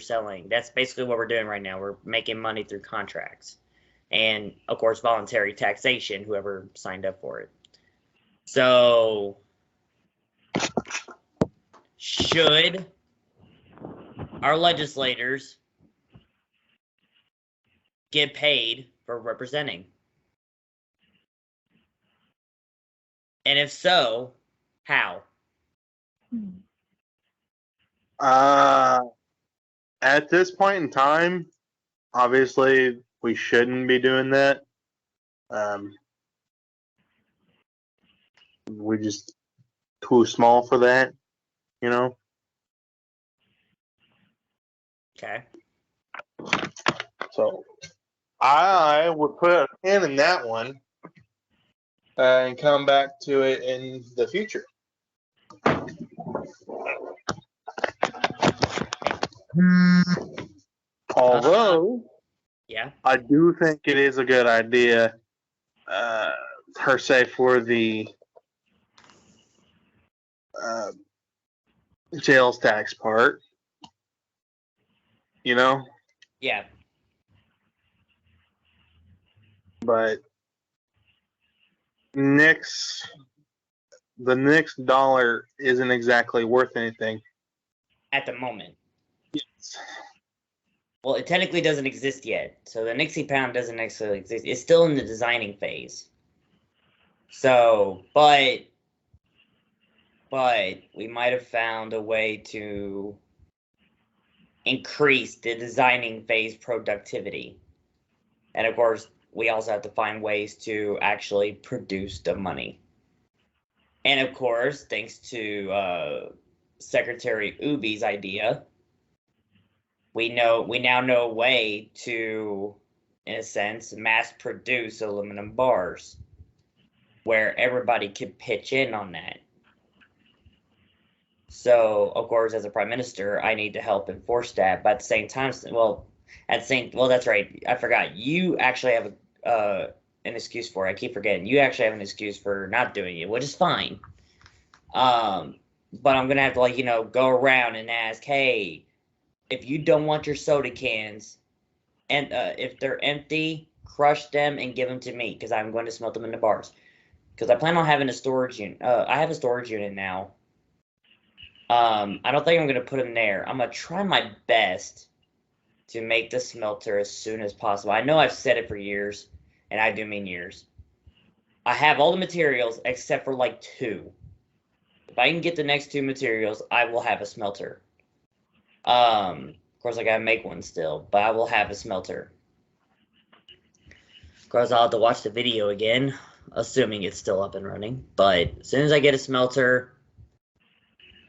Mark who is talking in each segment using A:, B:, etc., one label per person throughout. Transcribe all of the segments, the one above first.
A: selling. That's basically what we're doing right now. We're making money through contracts. And, of course, voluntary taxation, whoever signed up for it. So, should our legislators get paid for representing? And if so, how?
B: At this point in time, obviously we shouldn't be doing that. We're just too small for that, you know.
A: Okay.
B: So I would put a pin in that one and come back to it in the future. Although,
A: yeah,
B: I do think it is a good idea, per se, for the sales tax part. You know?
A: Yeah.
B: But the next dollar isn't exactly worth anything.
A: At the moment.
B: Yes.
A: Well, it technically doesn't exist yet. So the Nixie pound doesn't necessarily exist. It's still in the designing phase. So, but we might have found a way to increase the designing phase productivity. And of course, we also have to find ways to actually produce the money. And of course, thanks to Secretary Ubi's idea, we now know a way to, in a sense, mass produce aluminum bars where everybody could pitch in on that. So, of course, as a prime minister, I need to help enforce that. But at the same time, that's right. I forgot. You actually have an excuse for it. I keep forgetting. You actually have an excuse for not doing it, which is fine. But I'm gonna have to go around and ask, hey, if you don't want your soda cans, and if they're empty, crush them and give them to me because I'm going to smelt them into bars. Because I plan on having a storage unit. I have a storage unit now. I don't think I'm going to put them there. I'm going to try my best to make the smelter as soon as possible. I know I've said it for years, and I do mean years. I have all the materials except for like 2. If I can get the next 2 materials, I will have a smelter. Of course, I gotta make one still, but I will have a smelter. Of course, I'll have to watch the video again, assuming it's still up and running. But as soon as I get a smelter,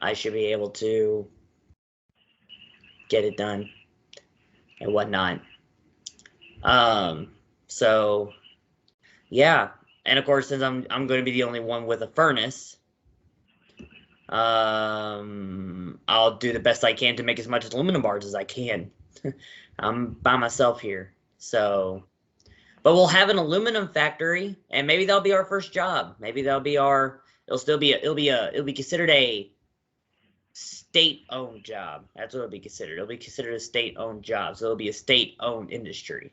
A: I should be able to get it done and whatnot. So yeah, and of course, since I'm going to be the only one with a furnace, I'll do the best I can to make as much aluminum bars as I can. I'm by myself here, so. But we'll have an aluminum factory, and maybe that'll be our first job. Maybe that'll be our. It'll be considered a state-owned job. That's what it'll be considered. It'll be considered a state-owned job. So it'll be a state-owned industry.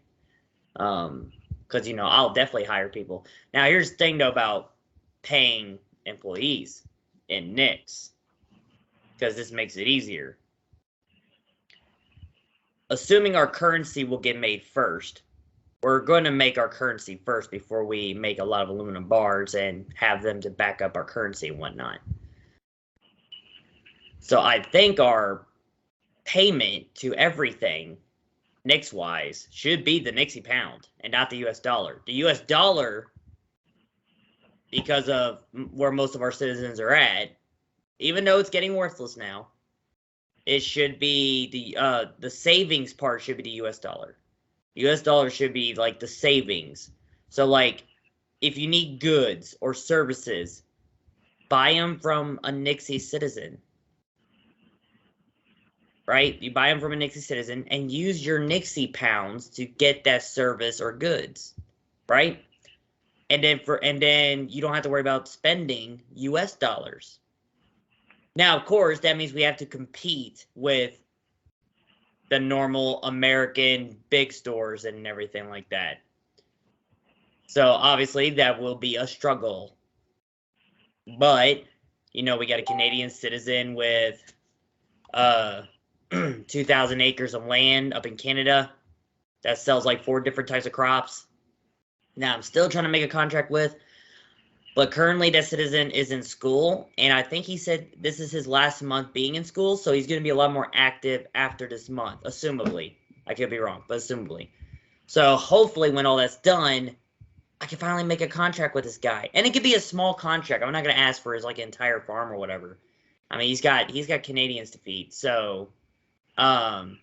A: Because I'll definitely hire people. Now here's the thing though about paying employees in NICS, because this makes it easier. Assuming our currency will get made first, we're going to make our currency first before we make a lot of aluminum bars and have them to back up our currency and whatnot. So I think our payment to everything, NICS-wise, should be the Nixie pound and not the US dollar. The US dollar, because of where most of our citizens are at, even though it's getting worthless now, it should be the savings part should be the US dollar. The US dollar should be like the savings. So like if you need goods or services, buy them from a Nixie citizen. Right? You buy them from a Nixie citizen and use your Nixie pounds to get that service or goods. Right? And then you don't have to worry about spending US dollars. Now, of course, that means we have to compete with the normal American big stores and everything like that. So obviously that will be a struggle. But, we got a Canadian citizen with 2,000 acres of land up in Canada that sells like 4 different types of crops. Now I'm still trying to make a contract with, but currently that citizen is in school, and I think he said this is his last month being in school, so he's going to be a lot more active after this month, assumably. I could be wrong, but assumably. So hopefully when all that's done, I can finally make a contract with this guy. And it could be a small contract. I'm not going to ask for his like entire farm or whatever. I mean, he's got Canadians to feed. So so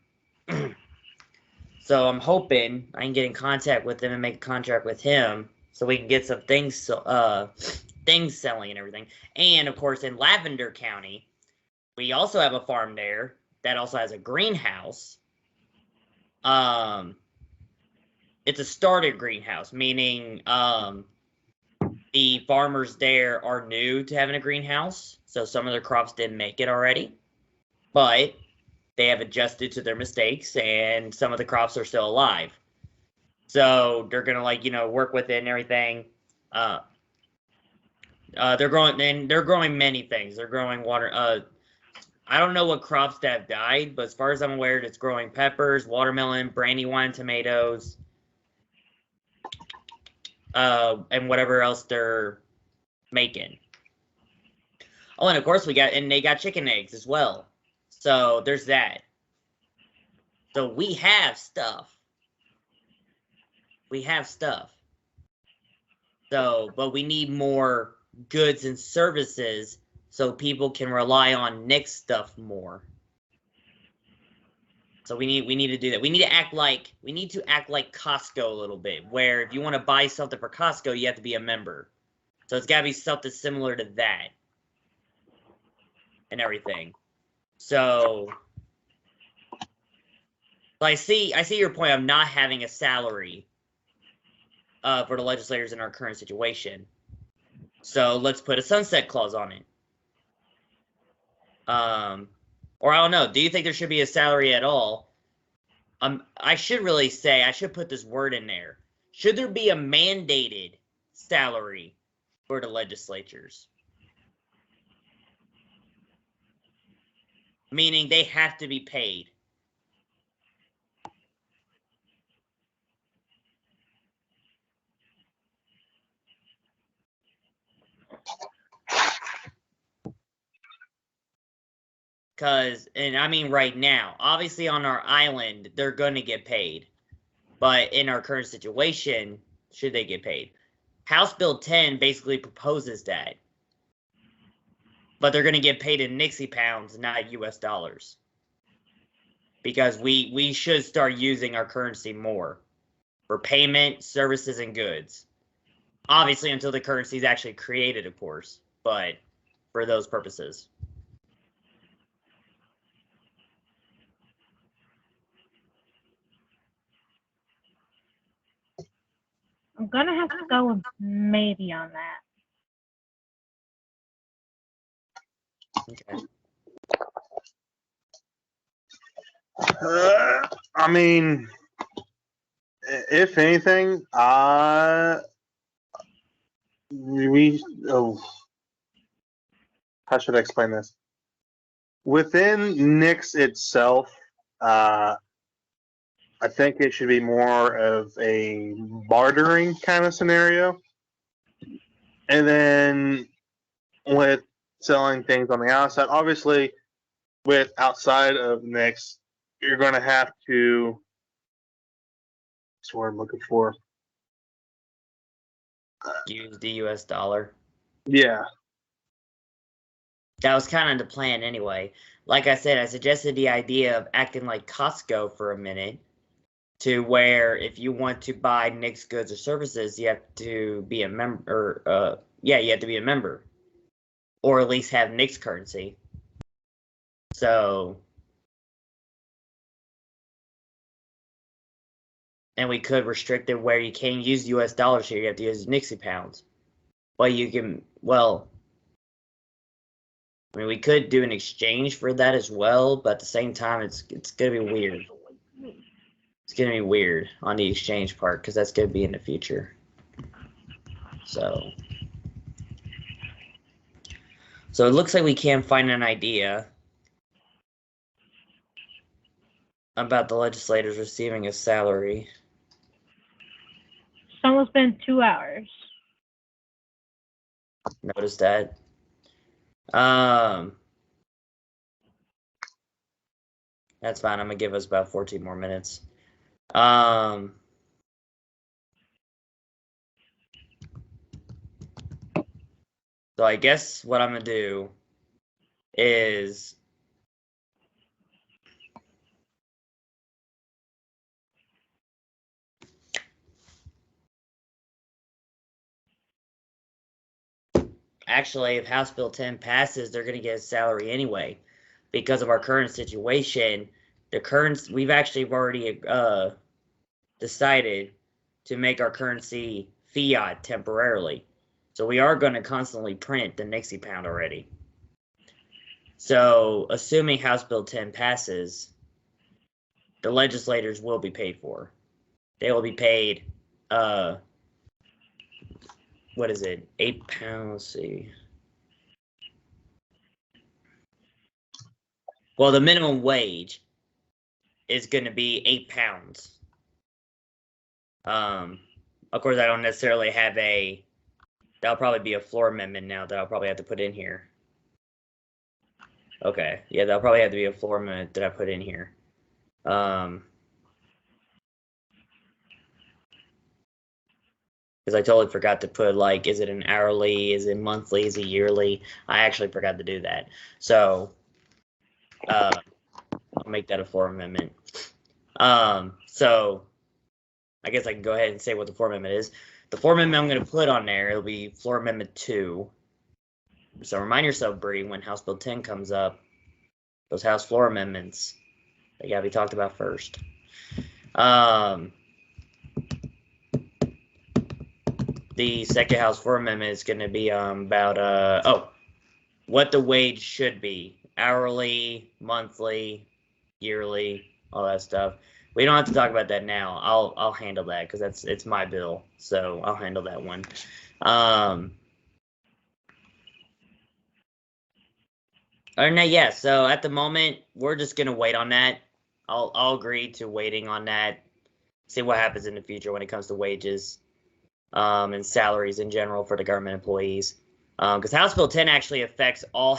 A: I'm hoping I can get in contact with him and make a contract with him so we can get some things selling and everything. And of course in Lavender County, we also have a farm there that also has a greenhouse. It's a starter greenhouse, meaning the farmers there are new to having a greenhouse, so some of their crops didn't make it already, but they have adjusted to their mistakes, and some of the crops are still alive. So they're gonna work with it and everything. They're growing many things. They're growing water. I don't know what crops that have died, but as far as I'm aware, it's growing peppers, watermelon, brandywine, tomatoes. And whatever else they're making. Oh, and of course they got chicken eggs as well. So there's that. So we have stuff. So, but we need more goods and services so people can rely on Nick's stuff more. So we need to do that. We need to act like Costco a little bit, where if you want to buy something for Costco, you have to be a member. So it's got to be something similar to that and everything. So I see your point of not having a salary for the legislators in our current situation. So let's put a sunset clause on it. Or I don't know. Do you think there should be a salary at all? I should put this word in there. Should there be a mandated salary for the legislatures? Meaning they have to be paid. And I mean right now, obviously on our island, they're going to get paid. But in our current situation, should they get paid? House Bill 10 basically proposes that. But they're going to get paid in Nixie pounds, not US dollars. Because we should start using our currency more for payment, services, and goods. Obviously until the currency is actually created, of course. But for those purposes.
C: I'm gonna have to go with maybe on that.
A: Okay.
B: I mean, if anything, how should I explain this? Within Nix itself, I think it should be more of a bartering kind of scenario. And then with selling things on the outside, obviously, with outside of Nix, you're going to have to. That's what I'm looking for.
A: Use the US dollar.
B: Yeah.
A: That was kind of the plan anyway. Like I said, I suggested the idea of acting like Costco for a minute, to where if you want to buy Nix goods or services, you have to be a member. You have to be a member, or at least have Nix currency. So, and we could restrict it where you can't use US dollars here. You have to use Nixie pounds. Well, you can. Well, I mean, we could do an exchange for that as well, but at the same time, it's gonna be weird. It's gonna be weird on the exchange part because that's gonna be in the future. So it looks like we can find an idea about the legislators receiving a salary.
C: It's almost been 2 hours.
A: Notice that. That's fine. I'm gonna give us about 14 more minutes. So I guess what I'm gonna do is actually, if House Bill 10 passes, they're gonna get a salary anyway, because of our current situation. We've actually already decided to make our currency fiat temporarily. So we are going to constantly print the Nixie pound already. So assuming House Bill 10 passes, the legislators will be paid for. They will be paid, what is it? 8 pounds, let's see. Well, the minimum wage is going to be 8 pounds. Of course, I don't necessarily have that'll probably be a floor amendment now that I'll probably have to put in here. Okay, yeah, that'll probably have to be a floor amendment that I put in here. Because I totally forgot to put, like, is it an hourly, is it monthly, is it yearly? I actually forgot to do that. So, I'll make that a floor amendment. So, I guess I can go ahead and say what the floor amendment is. The floor amendment I'm going to put on there, it'll be floor amendment 2. So remind yourself, Bree, when House Bill 10 comes up, those House floor amendments, they got to be talked about first. The second House floor amendment is going to be about what the wage should be: hourly, monthly, yearly, all that stuff. We don't have to talk about that now. I'll handle that because it's my bill, so I'll handle that one. Other than that, yeah. So at the moment, we're just gonna wait on that. I'll agree to waiting on that. See what happens in the future when it comes to wages, and salaries in general for the government employees. Because House Bill 10 actually affects all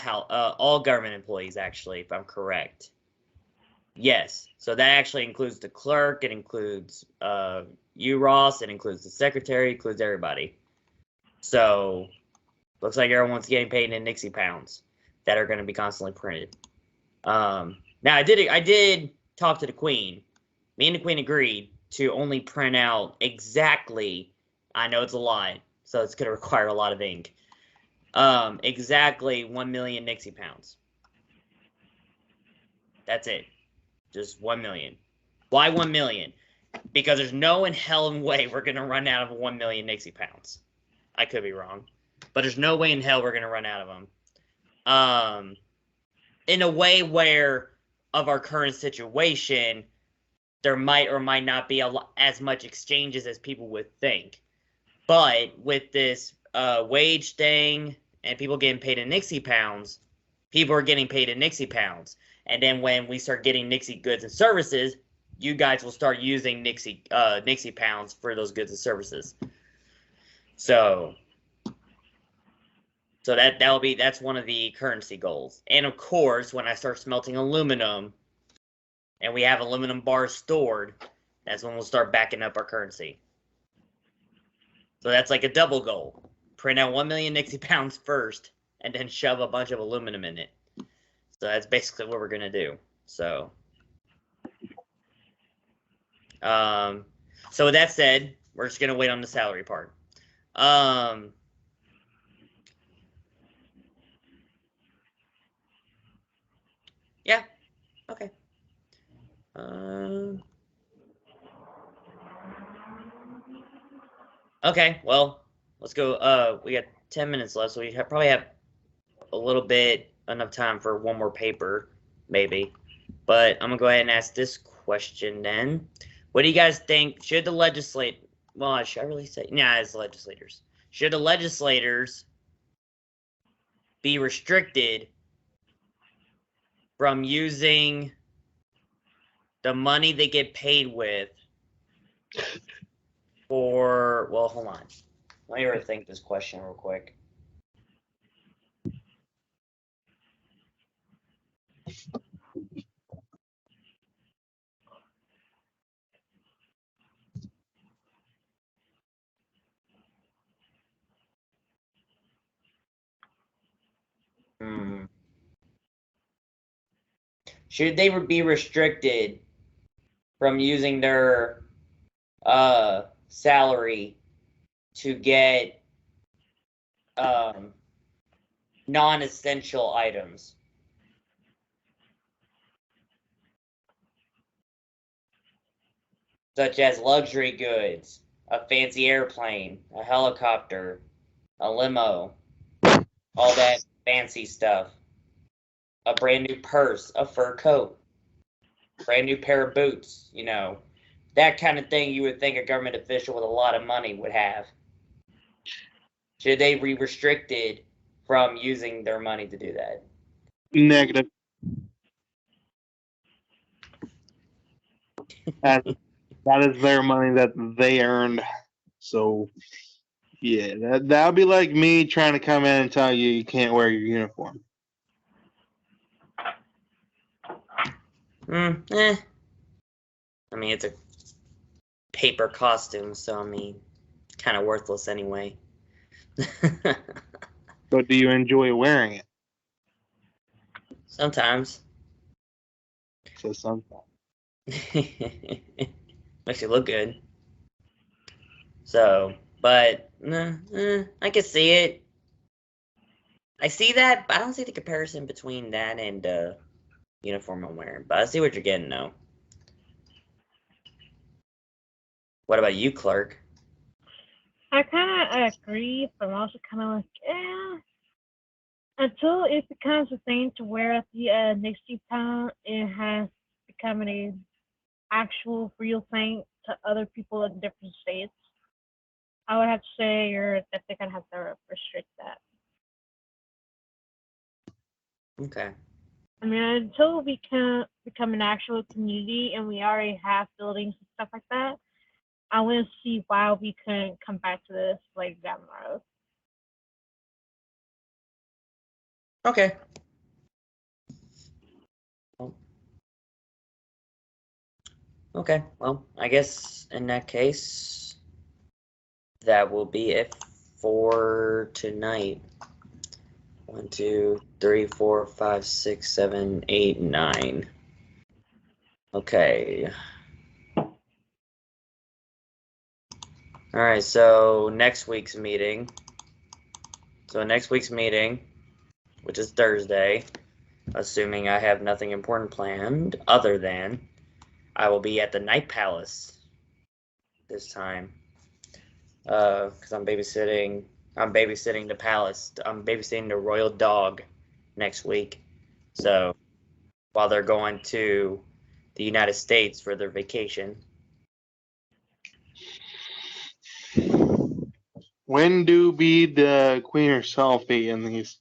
A: government employees. Actually, if I'm correct. Yes, so that actually includes the clerk, it includes you, Ross, it includes the secretary, it includes everybody. So, looks like everyone's getting paid in Nixie pounds that are going to be constantly printed. Now, I did talk to the Queen. Me and the Queen agreed to only print out exactly, I know it's a lot, so it's going to require a lot of ink, exactly 1 million Nixie pounds. That's it. Just 1 million. Why 1 million? Because there's no in hell and way we're going to run out of 1 million Nixie pounds. I could be wrong. But there's no way in hell we're going to run out of them. In a way where, of our current situation, there might or might not be as much exchanges as people would think. But with this wage thing and people getting paid in Nixie pounds, people are getting paid in Nixie pounds. And then when we start getting Nixie goods and services, you guys will start using Nixie pounds for those goods and services. So that's one of the currency goals. And of course, when I start smelting aluminum and we have aluminum bars stored, that's when we'll start backing up our currency. So that's like a double goal. Print out 1 million Nixie pounds first and then shove a bunch of aluminum in it. So that's basically what we're going to do. So with that said, we're just going to wait on the salary part. Yeah. Okay. Okay, well, let's go. We got 10 minutes left, so we probably have a little bit enough time for one more paper, maybe. But I'm gonna go ahead and ask this question then. What do you guys think? Should the legislate? Well, should I really say? Nah, it's legislators. Should the legislators be restricted from using the money they get paid with for? Well, hold on. Let me rethink this question real quick. Should they be restricted from using their salary to get non-essential items? Such as luxury goods, a fancy airplane, a helicopter, a limo, all that fancy stuff. A brand new purse, a fur coat, brand new pair of boots, you know, that kind of thing you would think a government official with a lot of money would have. Should they be restricted from using their money to do that?
B: Negative. That is their money that they earned. So, yeah, that would be like me trying to come in and tell you you can't wear your uniform.
A: I mean, it's a paper costume, so I mean, kind of worthless anyway.
B: But do you enjoy wearing it?
A: Sometimes.
B: So sometimes.
A: Makes you look good. So, but I can see it. I see that, but I don't see the comparison between that and uniform I'm wearing. But I see what you're getting, though. What about you, Clark?
C: I kind of agree, but I'm also kind of like, until it becomes a thing to where at the next time it has become an actual real thing to other people in different states, I would have to say you're definitely gonna have to restrict that.
A: Okay.
C: I mean, until we can become an actual community and we already have buildings and stuff like that, I wouldn't see why we couldn't come back to this later down the road.
A: Okay. Okay. Well, I guess in that case, that will be it for tonight. 1, 2, 3, 4, 5, 6, 7, 8, 9. Okay. All right, so next week's meeting. So next week's meeting, which is Thursday, assuming I have nothing important planned other than I will be at the Night Palace this time. Because I'm babysitting the palace. I'm babysitting the royal dog next week. So while they're going to the United States for their vacation.
B: When do be the queen herself be in these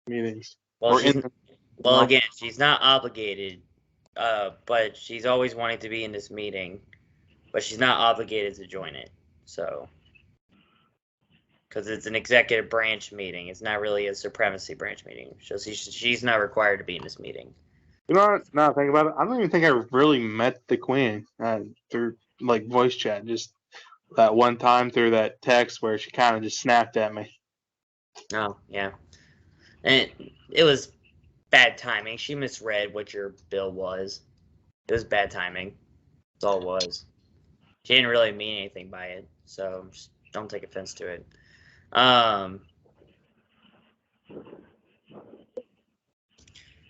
B: meetings?
A: Well,
B: Well,
A: again, she's not obligated, but she's always wanting to be in this meeting, but she's not obligated to join it. So, because it's an executive branch meeting, it's not really a supremacy branch meeting. So she's not required to be in this meeting.
B: You know what? Now think about it. I don't even think I really met the queen through like voice chat. Just that one time through that text where she kind of just snapped at me.
A: Oh, yeah. And it was bad timing. She misread what your bill was. It was bad timing. That's all it was. She didn't really mean anything by it, so just don't take offense to it.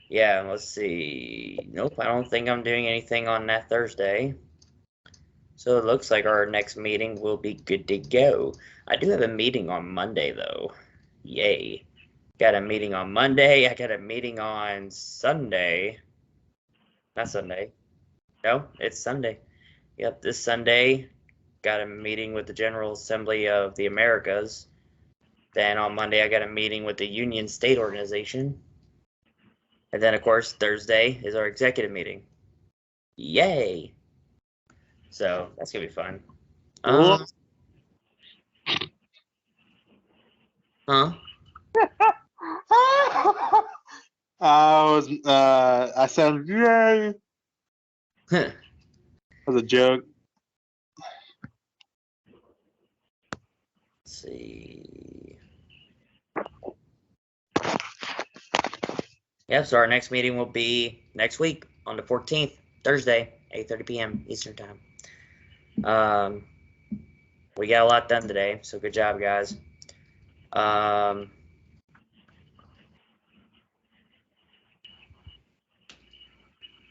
A: Yeah, let's see. Nope, I don't think I'm doing anything on that Thursday. So it looks like our next meeting will be good to go. I do have a meeting on Monday, though. Yay. Got a meeting on Monday. I got a meeting on Sunday. Not Sunday. No, it's Sunday. Yep, this Sunday. Got a meeting with the General Assembly of the Americas. Then on Monday, I got a meeting with the Union State Organization. And then, of course, Thursday is our executive meeting. Yay! So that's gonna be fun.
B: Cool.
A: Huh?
B: I said, yay. That was a joke.
A: Let's see. Yeah, so our next meeting will be next week on the 14th, Thursday, 8:30 p.m. Eastern Time. We got a lot done today, so good job, guys.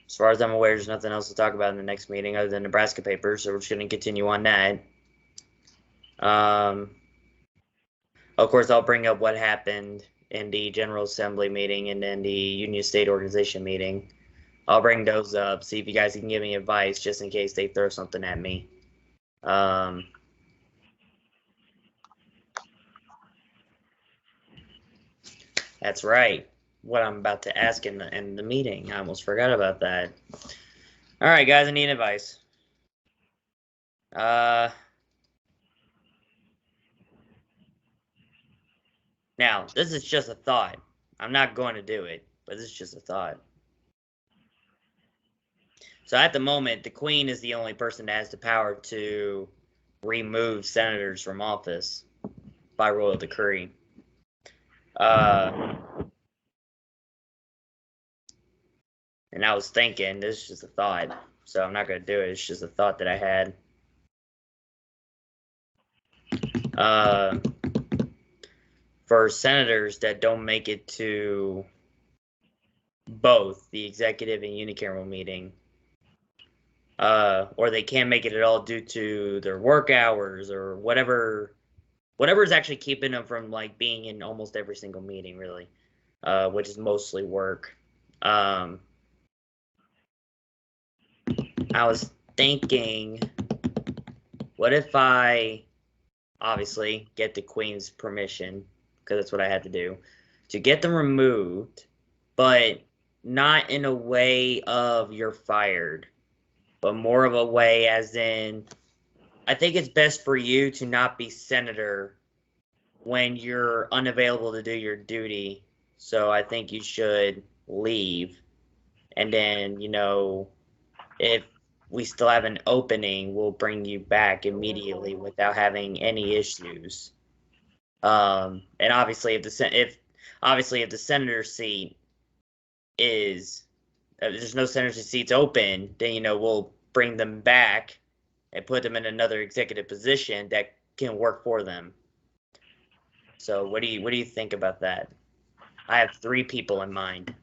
A: As far as I'm aware, there's nothing else to talk about in the next meeting other than Nebraska papers, so we're just going to continue on that. Of course, I'll bring up what happened in the General Assembly meeting and then the Union State Organization meeting. I'll bring those up, see if you guys can give me advice just in case they throw something at me. That's right. What I'm about to ask in the meeting. I almost forgot about that. All right, guys, I need advice. Now, this is just a thought. I'm not going to do it, but this is just a thought. So at the moment, the Queen is the only person that has the power to remove senators from office by royal decree. And I was thinking, this is just a thought, so I'm not going to do it. It's just a thought that I had. For senators that don't make it to both the executive and unicameral meeting, or they can't make it at all due to their work hours or whatever is actually keeping them from like being in almost every single meeting, really, which is mostly work. I was thinking, what if I obviously get the Queen's permission, because that's what I had to do, to get them removed, but not in a way of you're fired, but more of a way as in, I think it's best for you to not be senator when you're unavailable to do your duty. So I think you should leave. And then, you know, if we still have an opening, we'll bring you back immediately without having any issues. And obviously, if the senator seat is there's no senator seats open, then, you know, we'll bring them back and put them in another executive position that can work for them. So what do you think about that? I have 3 people in mind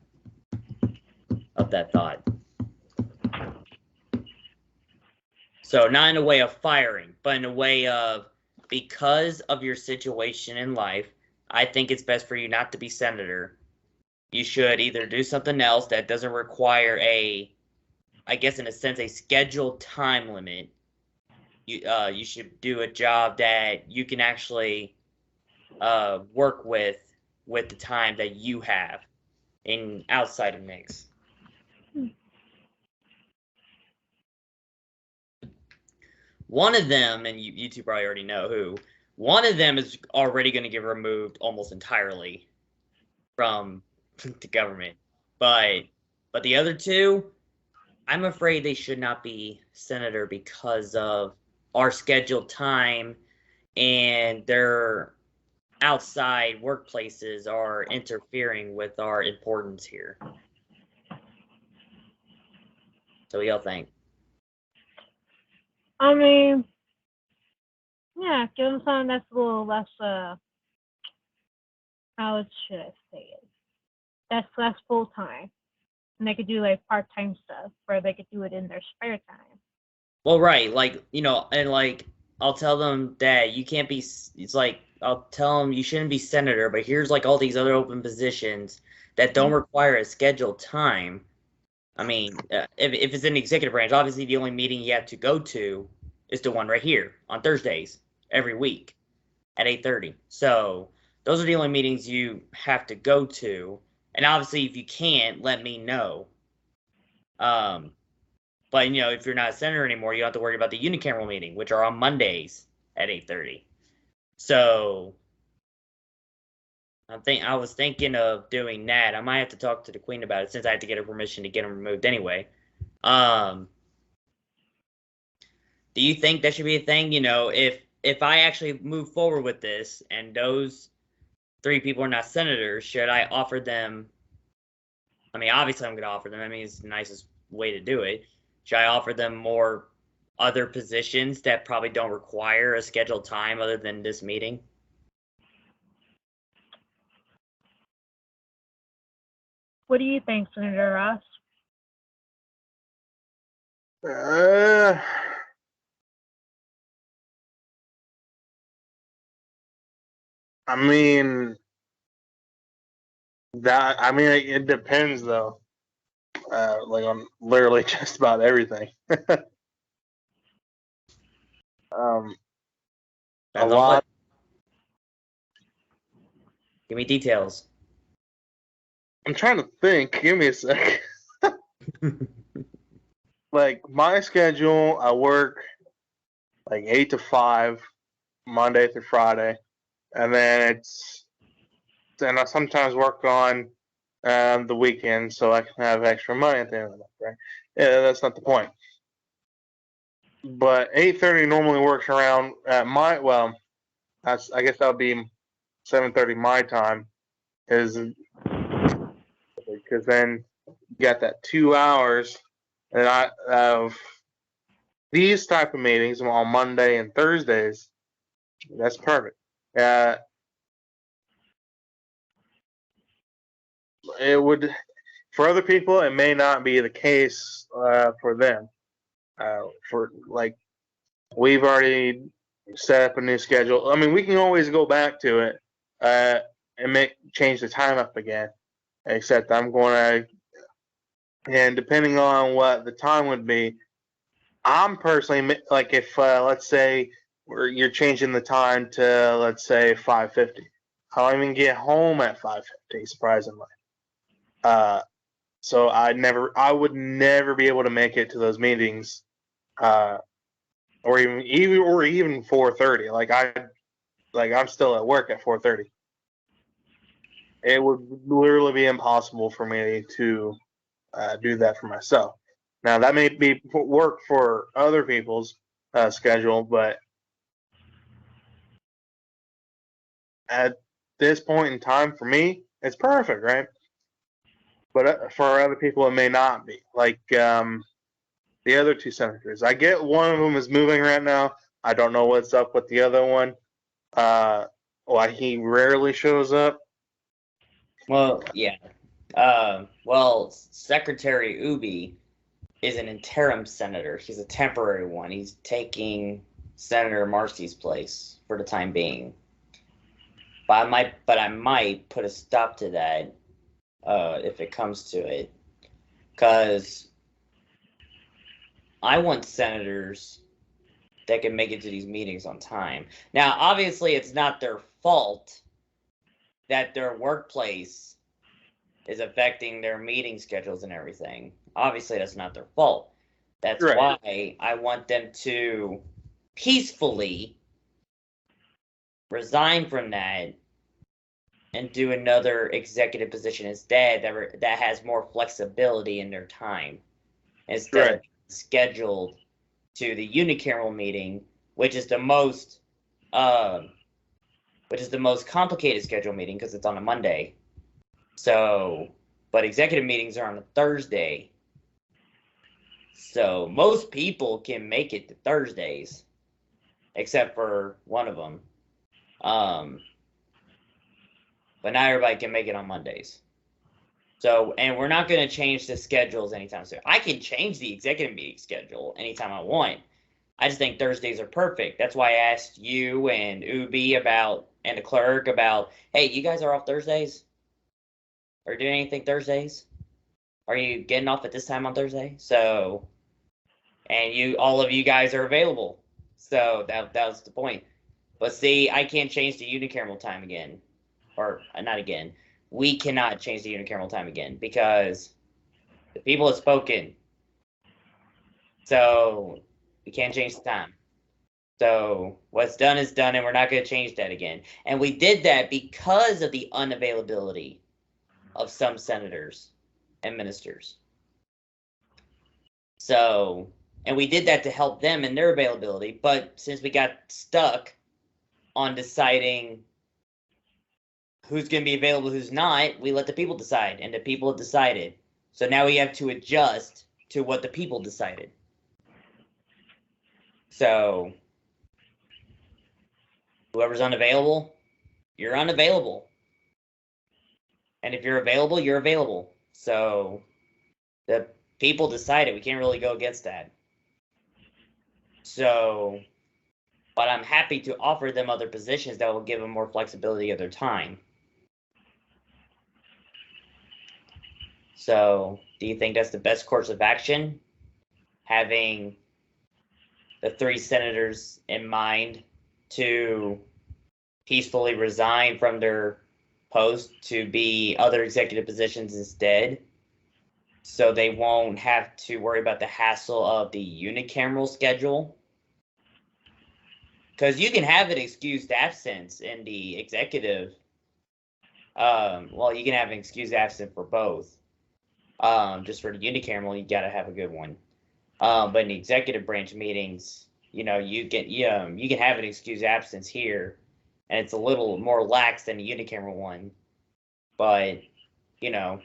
A: of that thought. So not in a way of firing, but in a way of, because of your situation in life, I think it's best for you not to be senator. You should either do something else that doesn't require I guess in a sense, a scheduled time limit. You should do a job that you can actually work with the time that you have in outside of NICS. One of them, and you two probably already know who, one of them is already going to get removed almost entirely from the government. But the other 2, I'm afraid they should not be senator because of our scheduled time, and their outside workplaces are interfering with our importance here. So what y'all think?
C: I mean, yeah, give them something that's a little less, how should I say it? That's less full time. And they could do like part-time stuff where they could do it in their spare time.
A: Well, right, like, you know, and like, I'll tell them that you can't be, it's like, I'll tell them you shouldn't be senator, but here's like all these other open positions that don't require a scheduled time. I mean, if it's in the executive branch, obviously the only meeting you have to go to is the one right here on Thursdays every week at 8:30. So those are the only meetings you have to go to. And obviously, if you can't, let me know. But if you're not a senator anymore, you don't have to worry about the unicameral meeting, which are on Mondays at 8:30. So I was thinking of doing that. I might have to talk to the queen about it since I had to get her permission to get them removed anyway. Do you think that should be a thing? If I actually move forward with this and those 3 people are not senators, should I offer them? I mean, obviously I'm going to offer them. I mean, it's the nicest way to do it. Should I offer them more other positions that probably don't require a scheduled time other than this meeting?
C: What do you think, Senator Ross?
B: I mean, it depends though. Like on literally just about everything. A lot.
A: Give me details.
B: I'm trying to think. Give me a sec. Like my schedule, I work like 8 to 5, Monday through Friday, and then I sometimes work on the weekend so I can have extra money at the end of the month, right? Yeah, that's not the point. But 8:30 normally works around at I guess that would be 7:30 my time, is because then you got that 2 hours and I of these type of meetings on Monday and Thursdays. That's perfect. It would, for other people, it may not be the case for them. For like, we've already set up a new schedule. I mean, we can always go back to it and change the time up again. Except I'm going to, and depending on what the time would be, I'm personally like if let's say you're changing the time to let's say 5:50. I don't even get home at 5:50, surprisingly. So I would never be able to make it to those meetings, or even 4:30. Like I'm still at work at 4:30. It would literally be impossible for me to do that for myself. Now that may be work for other people's schedule, but at this point in time, for me, it's perfect, right? But for other people, it may not be. Like the other 2 senators, I get one of them is moving right now. I don't know what's up with the other one. Why he rarely shows up.
A: Well, yeah. Secretary Ubi is an interim senator. He's a temporary one. He's taking Senator Marcy's place for the time being. But I might put a stop to that if it comes to it, because I want senators that can make it to these meetings on time. Now, obviously, it's not their fault that their workplace is affecting their meeting schedules and everything. Obviously, that's not their fault. That's right. Why I want them to peacefully resign from that and do another executive position instead that has more flexibility in their time instead of scheduled to the unicameral meeting, which is the most complicated schedule meeting because it's on a Monday. So, but executive meetings are on a Thursday. So most people can make it to Thursdays, except for one of them. But not everybody can make it on Mondays. So, and we're not going to change the schedules anytime soon. I can change the executive meeting schedule anytime I want. I just think Thursdays are perfect. That's why I asked you and Ubi and the clerk about, hey, you guys are off Thursdays? Or doing anything Thursdays? Are you getting off at this time on Thursday? So, and all of you guys are available. So that was the point. But see, I can't change the unicameral time again. Or not again. We cannot change the unicameral time again because the people have spoken. So we can't change the time. So what's done is done, and we're not going to change that again. And we did that because of the unavailability of some senators and ministers. So, and we did that to help them in their availability. But since we got stuck on deciding who's going to be available, who's not, we let the people decide, and the people have decided. So now we have to adjust to what the people decided. So whoever's unavailable, you're unavailable. And if you're available, you're available. So the people decided. We can't really go against that. So, but I'm happy to offer them other positions that will give them more flexibility of their time. So, do you think that's the best course of action? Having the 3 senators in mind to peacefully resign from their post to be other executive positions instead, so they won't have to worry about the hassle of the unicameral schedule? Because you can have an excused absence in the executive. Well, you can have an excused absence for both. Just for the unicameral, you got to have a good one. But in the executive branch meetings, you can have an excused absence here, and it's a little more lax than the unicameral one. But, and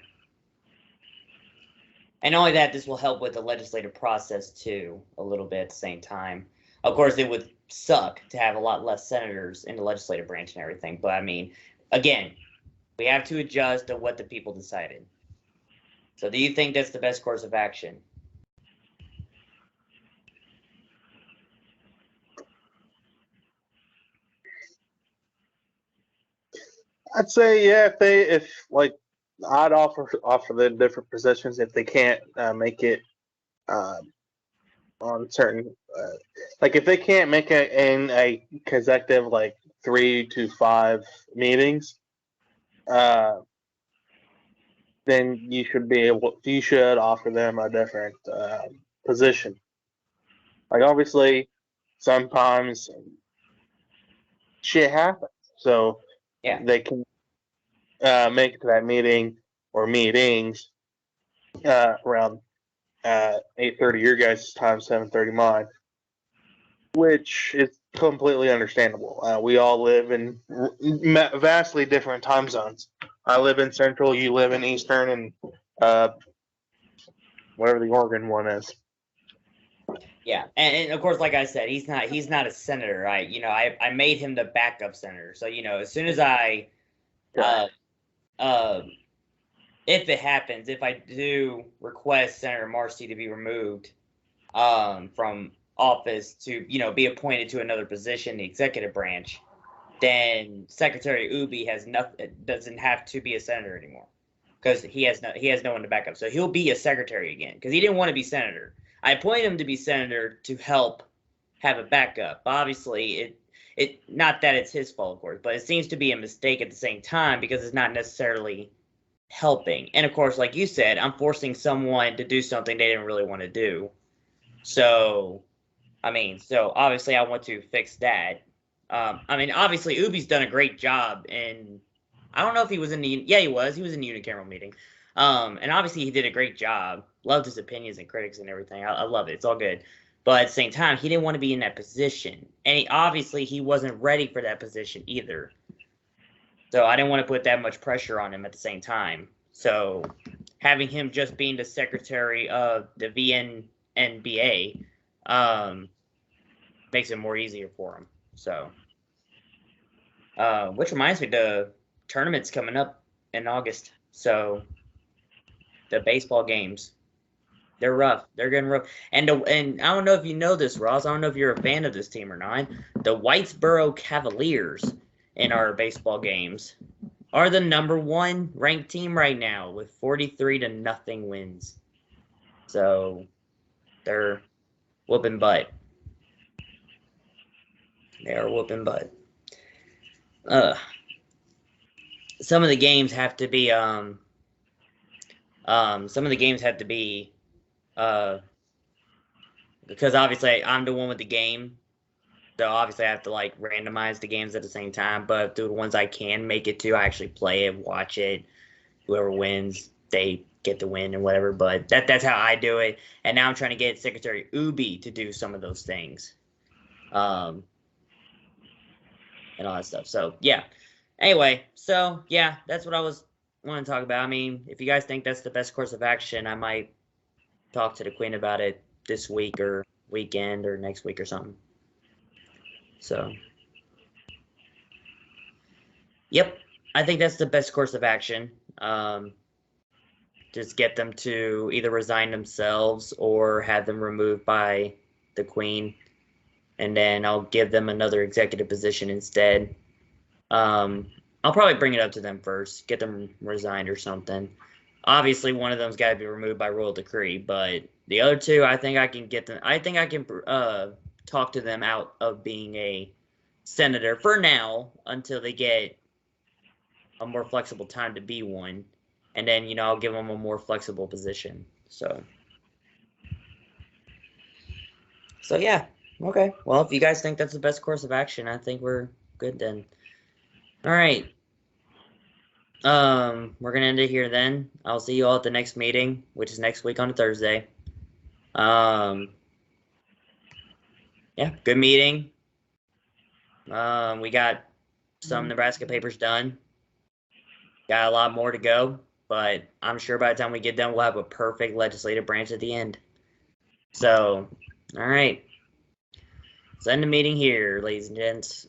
A: only that, this will help with the legislative process too, a little bit at the same time. Of course, it would suck to have a lot less senators in the legislative branch and everything, but I mean, again, we have to adjust to what the people decided. So do you think that's the best course of action?
B: I'd say yeah. I'd offer the different positions if they can't make it on certain if they can't make it in a consecutive 3 to 5 meetings, then you should offer them a different position. Obviously, sometimes shit happens, so
A: Yeah.
B: they can make it to that meeting or meetings around 8:30 your guys' time, 7:30 mine, which is completely understandable. We all live in vastly different time zones. I live in Central, you live in Eastern, and whatever the Oregon one is.
A: Yeah, and of course, like I said, he's not a senator. I made him the backup senator. So as soon as if it happens, if I do request Senator Marcy to be removed from office to be appointed to another position in the executive branch, then Secretary Ubi doesn't have to be a senator anymore because he has no one to back up. So he'll be a secretary again because he didn't want to be senator. I appointed him to be senator to help have a backup. Obviously, it not that it's his fault, of course, but it seems to be a mistake at the same time because it's not necessarily helping. And of course, like you said, I'm forcing someone to do something they didn't really want to do. So obviously I want to fix that. Obviously Ubi's done a great job, and I don't know if he was in the he was in the unicameral meeting. And obviously he did a great job. Loved his opinions and critics and everything. I love it. It's all good. But at the same time, he didn't want to be in that position. And he wasn't ready for that position either. So I didn't want to put that much pressure on him at the same time. So having him just being the secretary of the VNNBA makes it more easier for him. So, which reminds me, the tournament's coming up in August. So the baseball games, They're rough. They're getting rough. And I don't know if you know this, Ross. I don't know if you're a fan of this team or not. The Whitesboro Cavaliers in our baseball games are the #1 ranked team right now with 43-0 wins. So they're whooping butt. They are whooping butt. Some of the games have to be because obviously I'm the one with the game, so obviously I have to like randomize the games at the same time. But the ones I can make it to, I actually play it, watch it. Whoever wins, they get the win and whatever. But that's how I do it. And now I'm trying to get Secretary Ubi to do some of those things, and all that stuff. So yeah. Anyway, so yeah, that's what I was want to talk about. I mean, if you guys think that's the best course of action, I might talk to the Queen about it this week or weekend or next week or something. So, yep, I think that's the best course of action. Just get them to either resign themselves or have them removed by the Queen, and then I'll give them another executive position instead. I'll probably bring it up to them first, get them resigned or something. Obviously, one of them's got to be removed by royal decree, but the other two, I think I can get them. I think I can talk to them out of being a senator for now until they get a more flexible time to be one, and then I'll give them a more flexible position. So yeah, okay. Well, if you guys think that's the best course of action, I think we're good then. All right. We're gonna end it here then. I'll see you all at the next meeting, which is next week on a Thursday. Yeah, good meeting. We got some Nebraska papers done. Got a lot more to go, but I'm sure by the time we get done, we'll have a perfect legislative branch at the end. So, all right. Let's end the meeting here, ladies and gents.